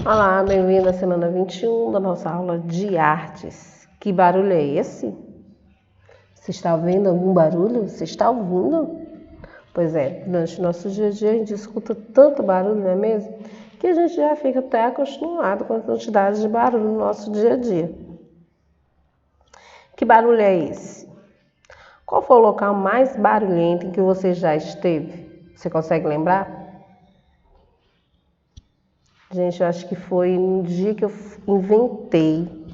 Olá, bem-vindo à semana 21 da nossa aula de artes. Que barulho é esse? Você está ouvindo algum barulho? Você está ouvindo? Pois é, durante o nosso dia a dia a gente escuta tanto barulho, não é mesmo? Que a gente já fica até acostumado com a quantidade de barulho no nosso dia a dia. Que barulho é esse? Qual foi o local mais barulhento em que você já esteve? Você consegue lembrar? Gente, eu acho que foi no dia que eu inventei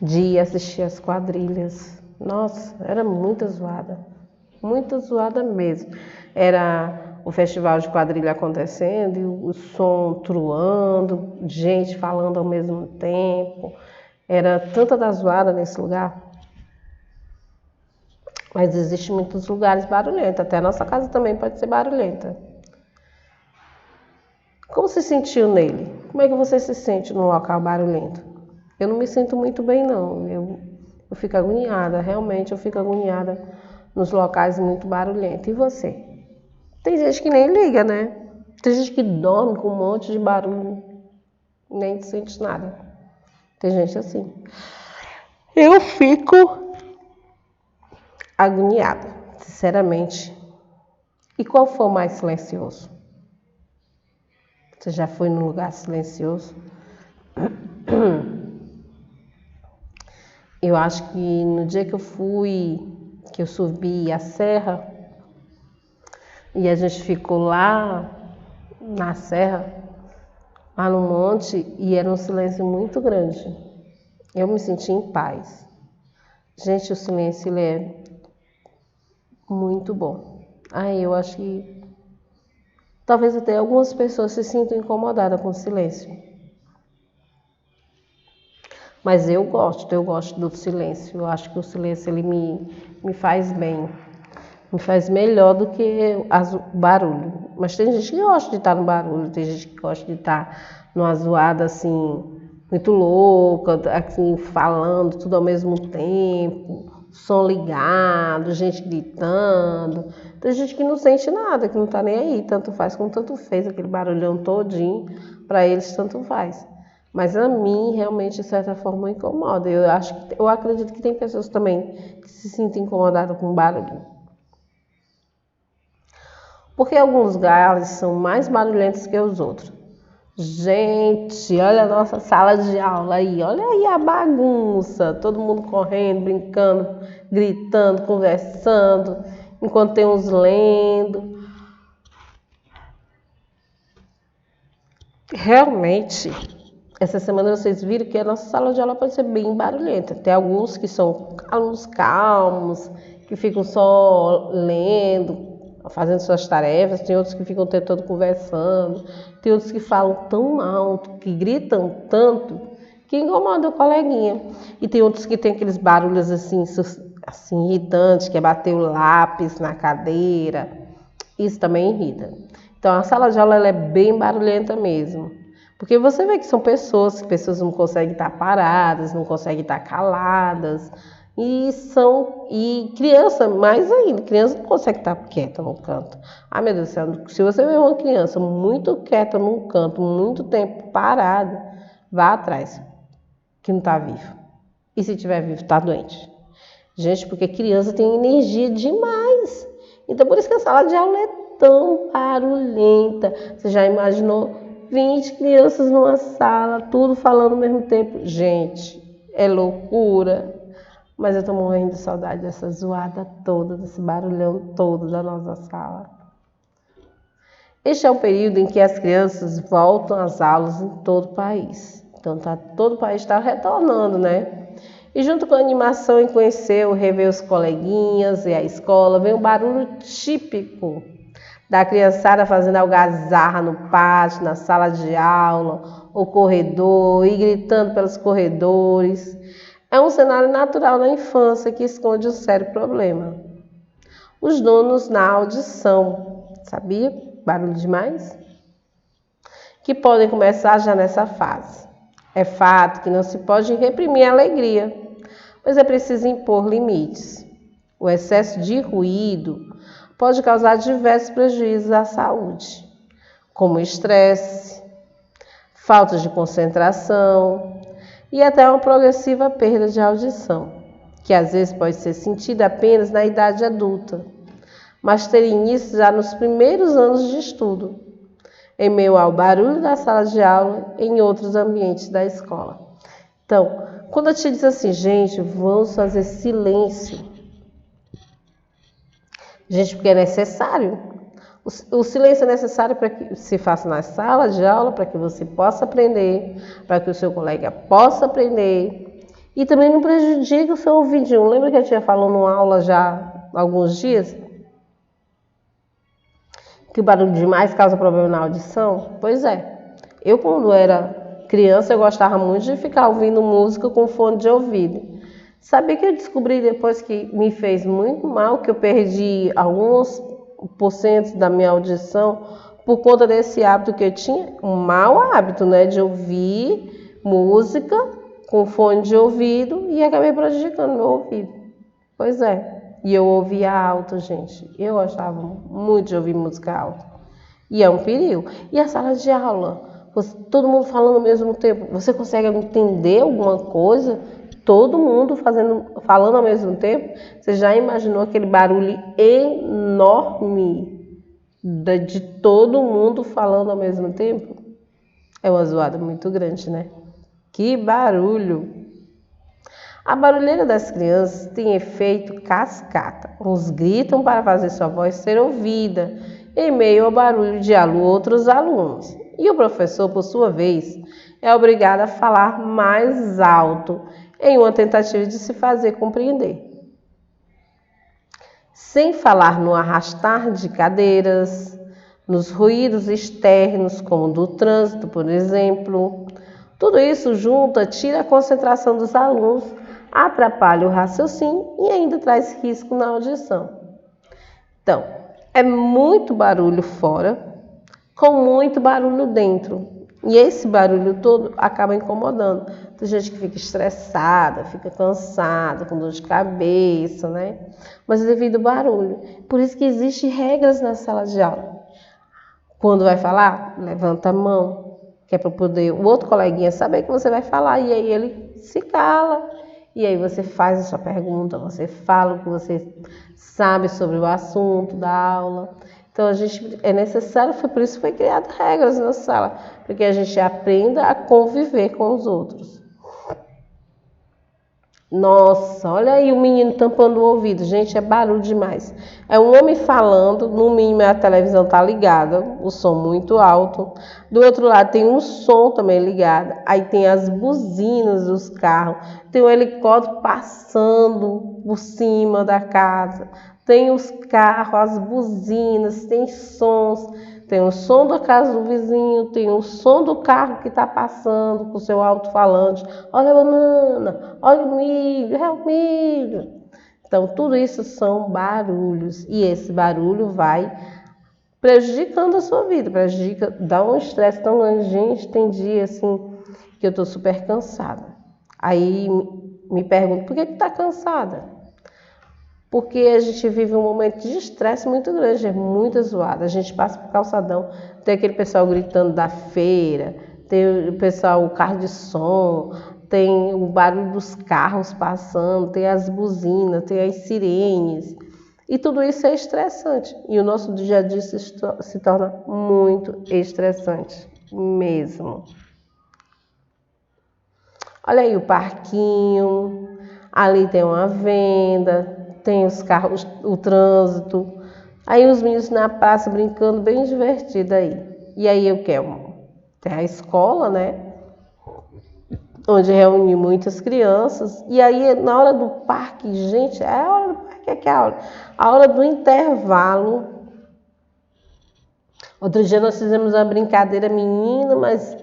de ir assistir as quadrilhas. Nossa, era muita zoada mesmo. Era o festival de quadrilha acontecendo e o som truando, gente falando ao mesmo tempo. Era tanta da zoada nesse lugar. Mas existem muitos lugares barulhentos, até a nossa casa também pode ser barulhenta. Como se sentiu nele? Como é que você se sente num local barulhento? Eu não me sinto muito bem, não. Eu fico agoniada, realmente eu fico agoniada nos locais muito barulhentos. E você? Tem gente que nem liga, né? Tem gente que dorme com um monte de barulho, nem sente nada. Tem gente assim. Eu fico agoniada, sinceramente. E qual foi o mais silencioso? Você já foi num lugar silencioso? Eu acho que no dia que eu subi a serra, e a gente ficou lá na serra, lá no monte, e era um silêncio muito grande. Eu me senti em paz. Gente, o silêncio ele é muito bom. Eu acho que talvez até algumas pessoas se sintam incomodadas com o silêncio. Mas eu gosto do silêncio. Eu acho que o silêncio ele me faz bem. Me faz melhor do que o barulho. Mas tem gente que gosta de estar no barulho, tem gente que gosta de estar numa zoada assim, muito louca, assim, falando tudo ao mesmo tempo, som ligado, gente gritando. Tem gente que não sente nada, que não tá nem aí, tanto faz como tanto fez, aquele barulhão todinho, para eles tanto faz. Mas a mim, realmente, de certa forma, incomoda. Eu acredito que tem pessoas também que se sentem incomodadas com barulho. Porque alguns lugares são mais barulhentos que os outros. Gente, olha a nossa sala de aula aí, olha aí a bagunça, todo mundo correndo, brincando, gritando, conversando, enquanto tem uns lendo. Realmente, essa semana vocês viram que a nossa sala de aula pode ser bem barulhenta. Tem alguns que são alunos calmos, que ficam só lendo, fazendo suas tarefas, tem outros que ficam o tempo todo conversando, tem outros que falam tão alto, que gritam tanto, que incomodam o coleguinha. E tem outros que tem aqueles barulhos assim irritantes, que é bater o lápis na cadeira. Isso também irrita. Então a sala de aula ela é bem barulhenta mesmo. Porque você vê que são pessoas não conseguem estar paradas, não conseguem estar caladas. E criança, mais ainda, criança não consegue estar quieta no canto. Meu Deus do céu, se você vê uma criança muito quieta num canto, muito tempo parada, vá atrás, que não está vivo. E se estiver vivo, está doente. Gente, porque criança tem energia demais. Então por isso que a sala de aula é tão barulhenta. Você já imaginou 20 crianças numa sala, tudo falando ao mesmo tempo? Gente, é loucura. Mas eu tô morrendo de saudade dessa zoada toda, desse barulhão todo da nossa sala. Este é um período em que as crianças voltam às aulas em todo o país. Então todo o país está retornando, né? E junto com a animação em conhecer, rever os coleguinhas e a escola, vem o barulho típico da criançada fazendo algazarra no pátio, na sala de aula, ou corredor, e gritando pelos corredores. É um cenário natural da infância que esconde um sério problema. Os donos na audição, sabia? Barulho demais? Que podem começar já nessa fase. É fato que não se pode reprimir a alegria, mas é preciso impor limites. O excesso de ruído pode causar diversos prejuízos à saúde, como estresse, falta de concentração e até uma progressiva perda de audição, que às vezes pode ser sentida apenas na idade adulta, mas ter início já nos primeiros anos de estudo, em meio ao barulho da sala de aula e em outros ambientes da escola. Então, quando eu te diz assim, gente, vamos fazer silêncio. Gente, porque é necessário. O silêncio é necessário para que se faça na sala de aula, para que você possa aprender, para que o seu colega possa aprender. E também não prejudique o seu ouvidinho. Lembra que a tia falou numa aula já há alguns dias? Que o barulho demais causa problema na audição? Pois é. Eu, quando era criança, eu gostava muito de ficar ouvindo música com fone de ouvido. Sabia que eu descobri depois que me fez muito mal, que eu perdi alguns % da minha audição por conta desse hábito que eu tinha, um mau hábito, né, de ouvir música com fone de ouvido e acabei prejudicando meu ouvido. Pois é, e eu ouvia alto, gente, eu gostava muito de ouvir música alta e é um perigo. E a sala de aula, todo mundo falando ao mesmo tempo, você consegue entender alguma coisa? Todo mundo falando ao mesmo tempo, você já imaginou aquele barulho enorme de todo mundo falando ao mesmo tempo? É uma zoada muito grande, né? Que barulho! A barulheira das crianças tem efeito cascata. Uns gritam para fazer sua voz ser ouvida, em meio ao barulho de outros alunos. E o professor, por sua vez, é obrigado a falar mais alto, em uma tentativa de se fazer compreender. Sem falar no arrastar de cadeiras, nos ruídos externos, como do trânsito, por exemplo. Tudo isso junta, tira a concentração dos alunos, atrapalha o raciocínio e ainda traz risco na audição. Então, é muito barulho fora, com muito barulho dentro. E esse barulho todo acaba incomodando. Tem gente que fica estressada, fica cansada, com dor de cabeça, né? Mas devido ao barulho. Por isso que existem regras na sala de aula. Quando vai falar, levanta a mão, que é para poder o outro coleguinha saber que você vai falar. E aí ele se cala. E aí você faz a sua pergunta, você fala o que você sabe sobre o assunto da aula. Então, é necessário, foi por isso que foi criado regras na sala, para que a gente aprenda a conviver com os outros. Nossa, olha aí o menino tampando o ouvido. Gente, é barulho demais. É um homem falando, no mínimo a televisão está ligada, o som muito alto. Do outro lado tem um som também ligado. Aí tem as buzinas dos carros. Tem um helicóptero passando por cima da casa. Tem os carros, as buzinas, tem sons. Tem o som da casa do vizinho, tem o som do carro que está passando com o seu alto-falante. Olha a banana, olha o milho, é o milho. Então, tudo isso são barulhos. E esse barulho vai prejudicando a sua vida, dá um estresse tão grande. Gente, tem dia assim que eu estou super cansada. Aí me pergunto, por que está cansada? Porque a gente vive um momento de estresse muito grande, é muita zoada. A gente passa por calçadão, tem aquele pessoal gritando da feira, tem o pessoal, o carro de som, tem o barulho dos carros passando, tem as buzinas, tem as sirenes. E tudo isso é estressante. E o nosso dia a dia se torna muito estressante mesmo. Olha aí o parquinho, ali tem uma venda, tem os carros, o trânsito. Aí os meninos na praça brincando, bem divertido aí. E aí eu quero. Tem a escola, né? Onde reúne muitas crianças. E aí na hora do parque, gente, é a hora do parque, é que é a hora do intervalo. Outro dia nós fizemos uma brincadeira menina, mas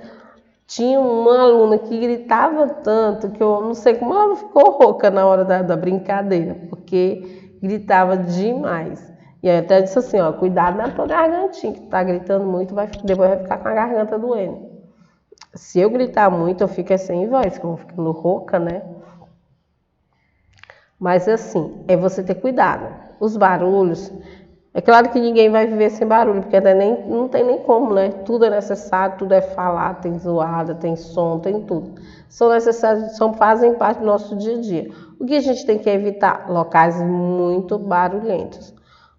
tinha uma aluna que gritava tanto que eu não sei como ela ficou rouca na hora da brincadeira, porque gritava demais. E aí até disse assim, ó, cuidado na tua gargantinha, que tá gritando muito, depois vai ficar com a garganta doendo. Se eu gritar muito, eu fico sem voz, que eu vou ficando rouca, né? Mas assim, é você ter cuidado. Os barulhos É claro que ninguém vai viver sem barulho, porque até não tem nem como, né? Tudo é necessário, tudo é falar, tem zoada, tem som, tem tudo. São necessários, fazem parte do nosso dia a dia. O que a gente tem que evitar? Locais muito barulhentos.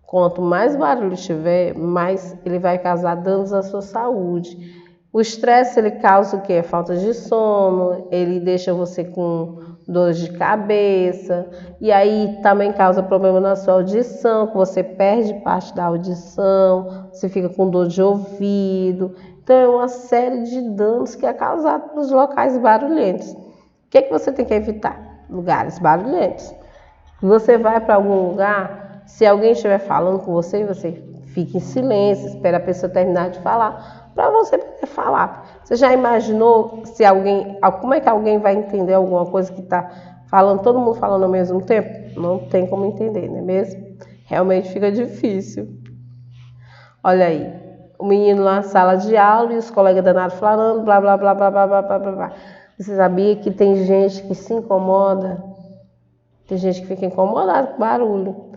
Quanto mais barulho tiver, mais ele vai causar danos à sua saúde. O estresse, ele causa o quê? Falta de sono, ele deixa você com dores de cabeça, e aí também causa problema na sua audição, que você perde parte da audição, você fica com dor de ouvido. Então, é uma série de danos que é causado pelos locais barulhentos. O que você tem que evitar? Lugares barulhentos. Você vai para algum lugar, se alguém estiver falando com você, você fica em silêncio, espera a pessoa terminar de falar, para você poder falar. Você já imaginou como é que alguém vai entender alguma coisa que está falando, todo mundo falando ao mesmo tempo? Não tem como entender, não é mesmo? Realmente fica difícil. Olha aí, o menino lá na sala de aula e os colegas danados falando, blá, blá, blá, blá, blá, blá, blá, blá. Você sabia que tem gente que se incomoda? Tem gente que fica incomodada com barulho.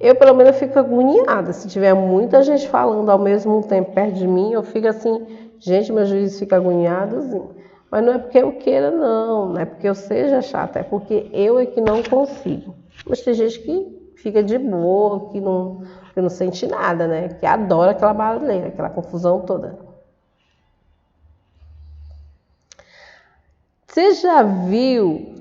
Eu, pelo menos, fico agoniada. Se tiver muita gente falando ao mesmo tempo perto de mim, eu fico assim, gente, meu juízo fica agoniadozinho. Mas não é porque eu queira, não é porque eu seja chata, é porque eu é que não consigo. Mas tem gente que fica de boa, que não sente nada, né? Que adora aquela barulheira, aquela confusão toda. Você já viu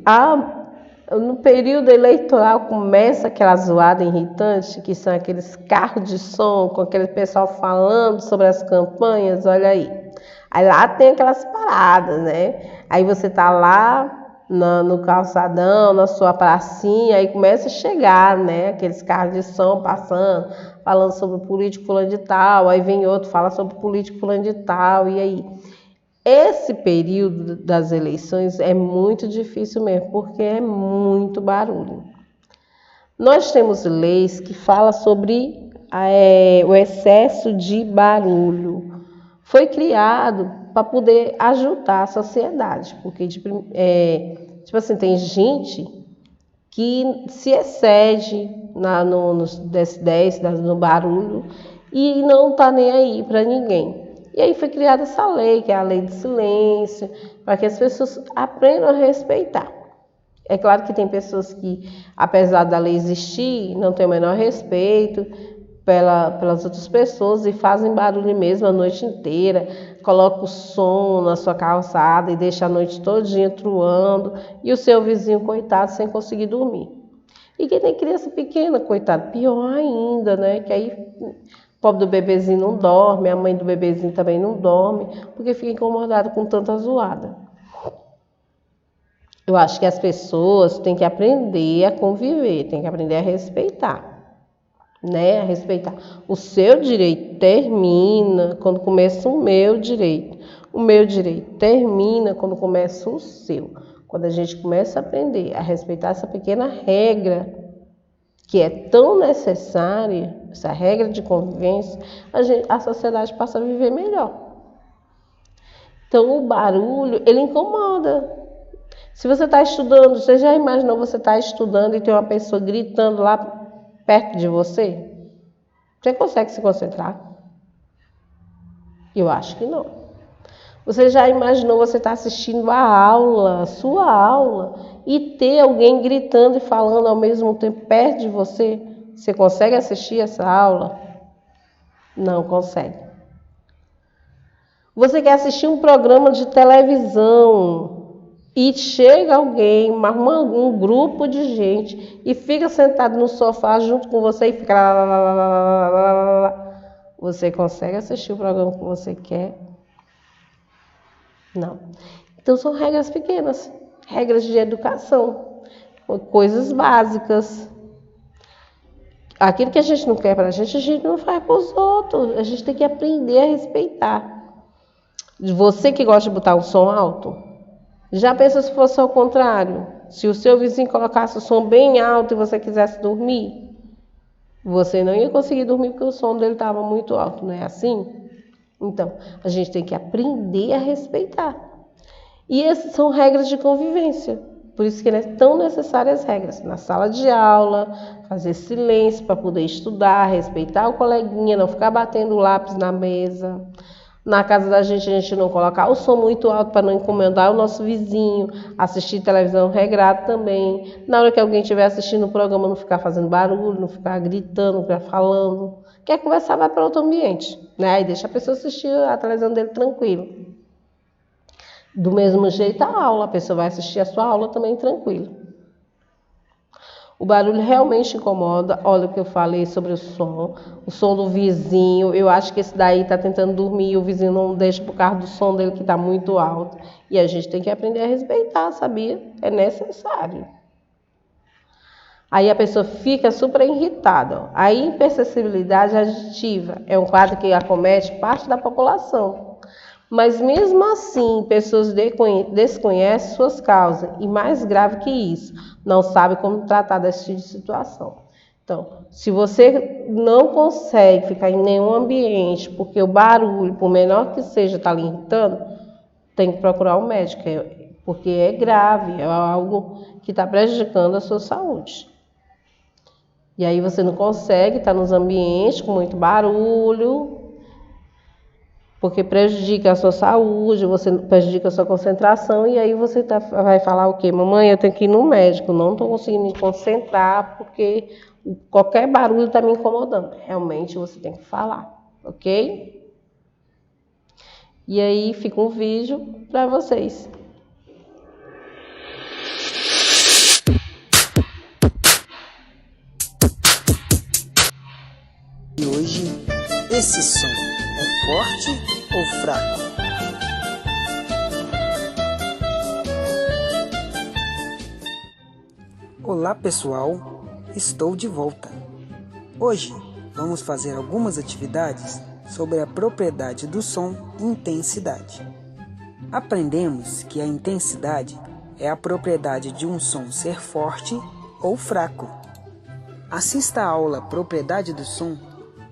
no período eleitoral começa aquela zoada irritante, que são aqueles carros de som, com aquele pessoal falando sobre as campanhas, olha aí. Aí lá tem aquelas paradas, né? Aí você tá lá no calçadão, na sua pracinha, aí começa a chegar, né? Aqueles carros de som passando, falando sobre o político fulano de tal, aí vem outro, fala sobre o político fulano de tal, e aí? Esse período das eleições é muito difícil mesmo, porque é muito barulho. Nós temos leis que falam sobre o excesso de barulho. Foi criado para poder ajudar a sociedade, porque tipo assim, tem gente que se excede nos decibéis, no barulho, e não está nem aí para ninguém. E aí foi criada essa lei, que é a lei de silêncio, para que as pessoas aprendam a respeitar. É claro que tem pessoas que, apesar da lei existir, não têm o menor respeito pelas outras pessoas e fazem barulho mesmo a noite inteira, colocam o som na sua calçada e deixa a noite todinha truando, e o seu vizinho, coitado, sem conseguir dormir. E quem tem criança pequena, coitado, pior ainda, né? Que aí o pobre do bebezinho não dorme, a mãe do bebezinho também não dorme, porque fica incomodada com tanta zoada. Eu acho que as pessoas têm que aprender a conviver, têm que aprender a respeitar, né? A respeitar. O seu direito termina quando começa o meu direito. O meu direito termina quando começa o seu. Quando a gente começa a aprender a respeitar essa pequena regra, que é tão necessária, essa regra de convivência, a sociedade passa a viver melhor. Então, o barulho, ele incomoda. Se você está estudando, você já imaginou você está estudando e tem uma pessoa gritando lá perto de você? Você consegue se concentrar? Eu acho que não. Você já imaginou você estar assistindo a aula, a sua aula, e ter alguém gritando e falando ao mesmo tempo perto de você? Você consegue assistir essa aula? Não consegue. Você quer assistir um programa de televisão e chega alguém, um grupo de gente e fica sentado no sofá junto com você e fica lá. Você consegue assistir o programa que você quer? Não. Então são regras pequenas, regras de educação, coisas básicas. Aquilo que a gente não quer para a gente não faz para os outros. A gente tem que aprender a respeitar. Você que gosta de botar o som alto, já pensa se fosse ao contrário? Se o seu vizinho colocasse o som bem alto e você quisesse dormir, você não ia conseguir dormir porque o som dele estava muito alto, não é assim? Então, a gente tem que aprender a respeitar. E essas são regras de convivência. Por isso que é tão necessárias as regras. Na sala de aula, fazer silêncio para poder estudar, respeitar o coleguinha, não ficar batendo o lápis na mesa. Na casa da gente, a gente não colocar o som muito alto para não incomodar o nosso vizinho. Assistir televisão regrado também. Na hora que alguém estiver assistindo o programa, não ficar fazendo barulho, não ficar gritando, não ficar falando. Quer conversar, vai para outro ambiente, né? E deixa a pessoa assistir a televisão dele tranquilo. Do mesmo jeito a aula, a pessoa vai assistir a sua aula também tranquilo. O barulho realmente incomoda. Olha o que eu falei sobre o som do vizinho. Eu acho que esse daí está tentando dormir e o vizinho não deixa por causa do som dele que está muito alto. E a gente tem que aprender a respeitar, sabia? É necessário. Aí a pessoa fica super irritada. A hipersensibilidade aditiva é um quadro que acomete parte da população. Mas mesmo assim, pessoas desconhecem suas causas e mais grave que isso, não sabem como tratar desse tipo de situação. Então, se você não consegue ficar em nenhum ambiente porque o barulho, por menor que seja, está lhe irritando, tem que procurar um médico, porque é grave, é algo que está prejudicando a sua saúde. E aí você não consegue estar nos ambientes com muito barulho, porque prejudica a sua saúde, você prejudica a sua concentração, e aí você vai falar o quê? Mamãe, eu tenho que ir no médico, não estou conseguindo me concentrar, porque qualquer barulho está me incomodando. Realmente você tem que falar, ok? E aí fica um vídeo para vocês. E hoje, esse som é forte ou fraco? Olá pessoal, estou de volta. Hoje vamos fazer algumas atividades sobre a propriedade do som intensidade. Aprendemos que a intensidade é a propriedade de um som ser forte ou fraco. Assista a aula Propriedade do Som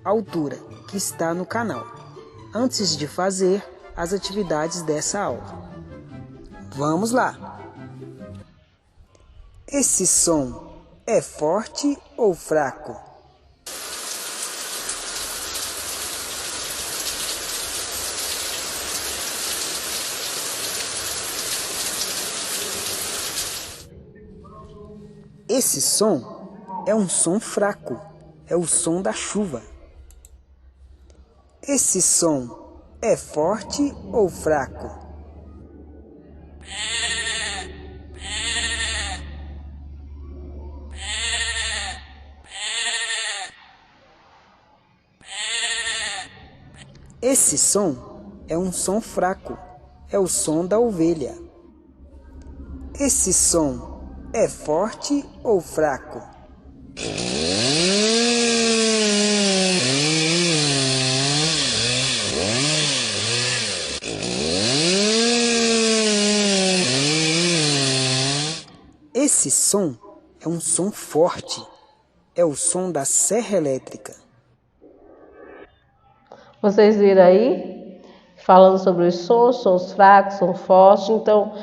à altura que está no canal, antes de fazer as atividades dessa aula. Vamos lá! Esse som é forte ou fraco? Esse som é um som fraco, é o som da chuva. Esse som é forte ou fraco? Esse som é um som fraco, é o som da ovelha. Esse som é forte ou fraco? Esse som é um som forte, é o som da serra elétrica. Vocês viram aí, falando sobre os sons fracos, sons fortes. Então,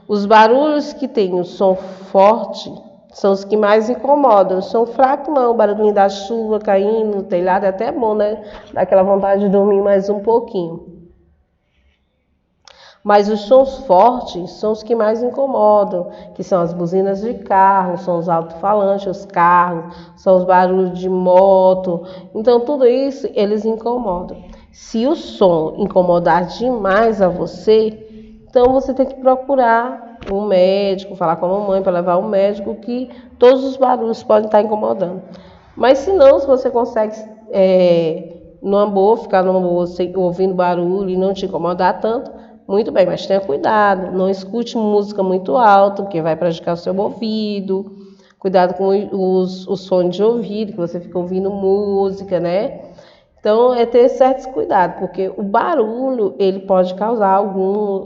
os barulhos que tem o som forte são os que mais incomodam. O som fraco não, o barulhinho da chuva caindo no telhado é até bom, né? Dá aquela vontade de dormir mais um pouquinho. Mas os sons fortes são os que mais incomodam, que são as buzinas de carro, são os alto-falantes, os carros, são os barulhos de moto. Então, tudo isso eles incomodam. Se o som incomodar demais a você, então você tem que procurar um médico, falar com a mamãe para levar ao médico, que todos os barulhos podem estar incomodando. Mas se não, se você consegue numa boa, ficar numa boa ouvindo barulho e não te incomodar tanto, muito bem, mas tenha cuidado, não escute música muito alta, porque vai prejudicar o seu ouvido. Cuidado com os fones de ouvido, que você fica ouvindo música, né? Então, é ter certos cuidados, porque o barulho, ele pode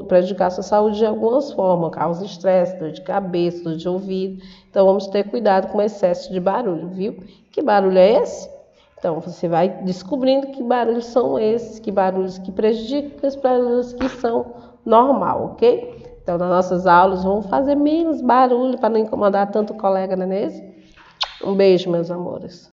prejudicar a sua saúde de algumas formas, causa estresse, dor de cabeça, dor de ouvido. Então, vamos ter cuidado com o excesso de barulho, viu? Que barulho é esse? Então, você vai descobrindo que barulhos são esses, que barulhos que prejudicam, que barulhos que são normal, ok? Então, nas nossas aulas, vamos fazer menos barulho para não incomodar tanto o colega, não é mesmo? Um beijo, meus amores.